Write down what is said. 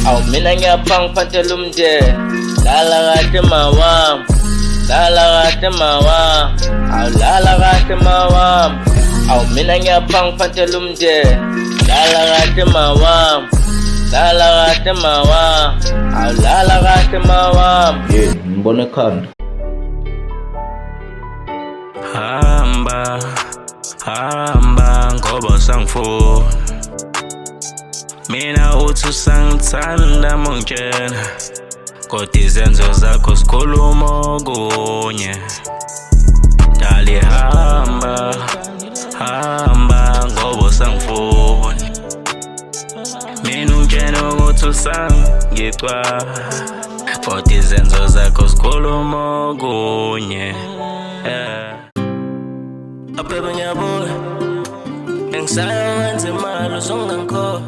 Aw mina ngiyaphanga phanthela umndeni, lala kahle mawami, lala kahle mawami, aw lala kahle mawami. Aw mina ngiyaphanga phanthela umndeni, lala kahle mawami, lala kahle mawami, aw lala kahle mawami. Ngibona ekhanda. Hamba, hamba ngoba sangifuna. Mina uthi usangithanda mongitshela, kodwa izenzo zakho sikhuluma okunye. Dali hamba, hamba ngoba usangifuna. Mina ungitshela ukuthi usangicwa, kodwa izenzo zakho sikhuluma okunye. Baby ngiyabuya, ngisaya wenza imali uzongangikhohlwa.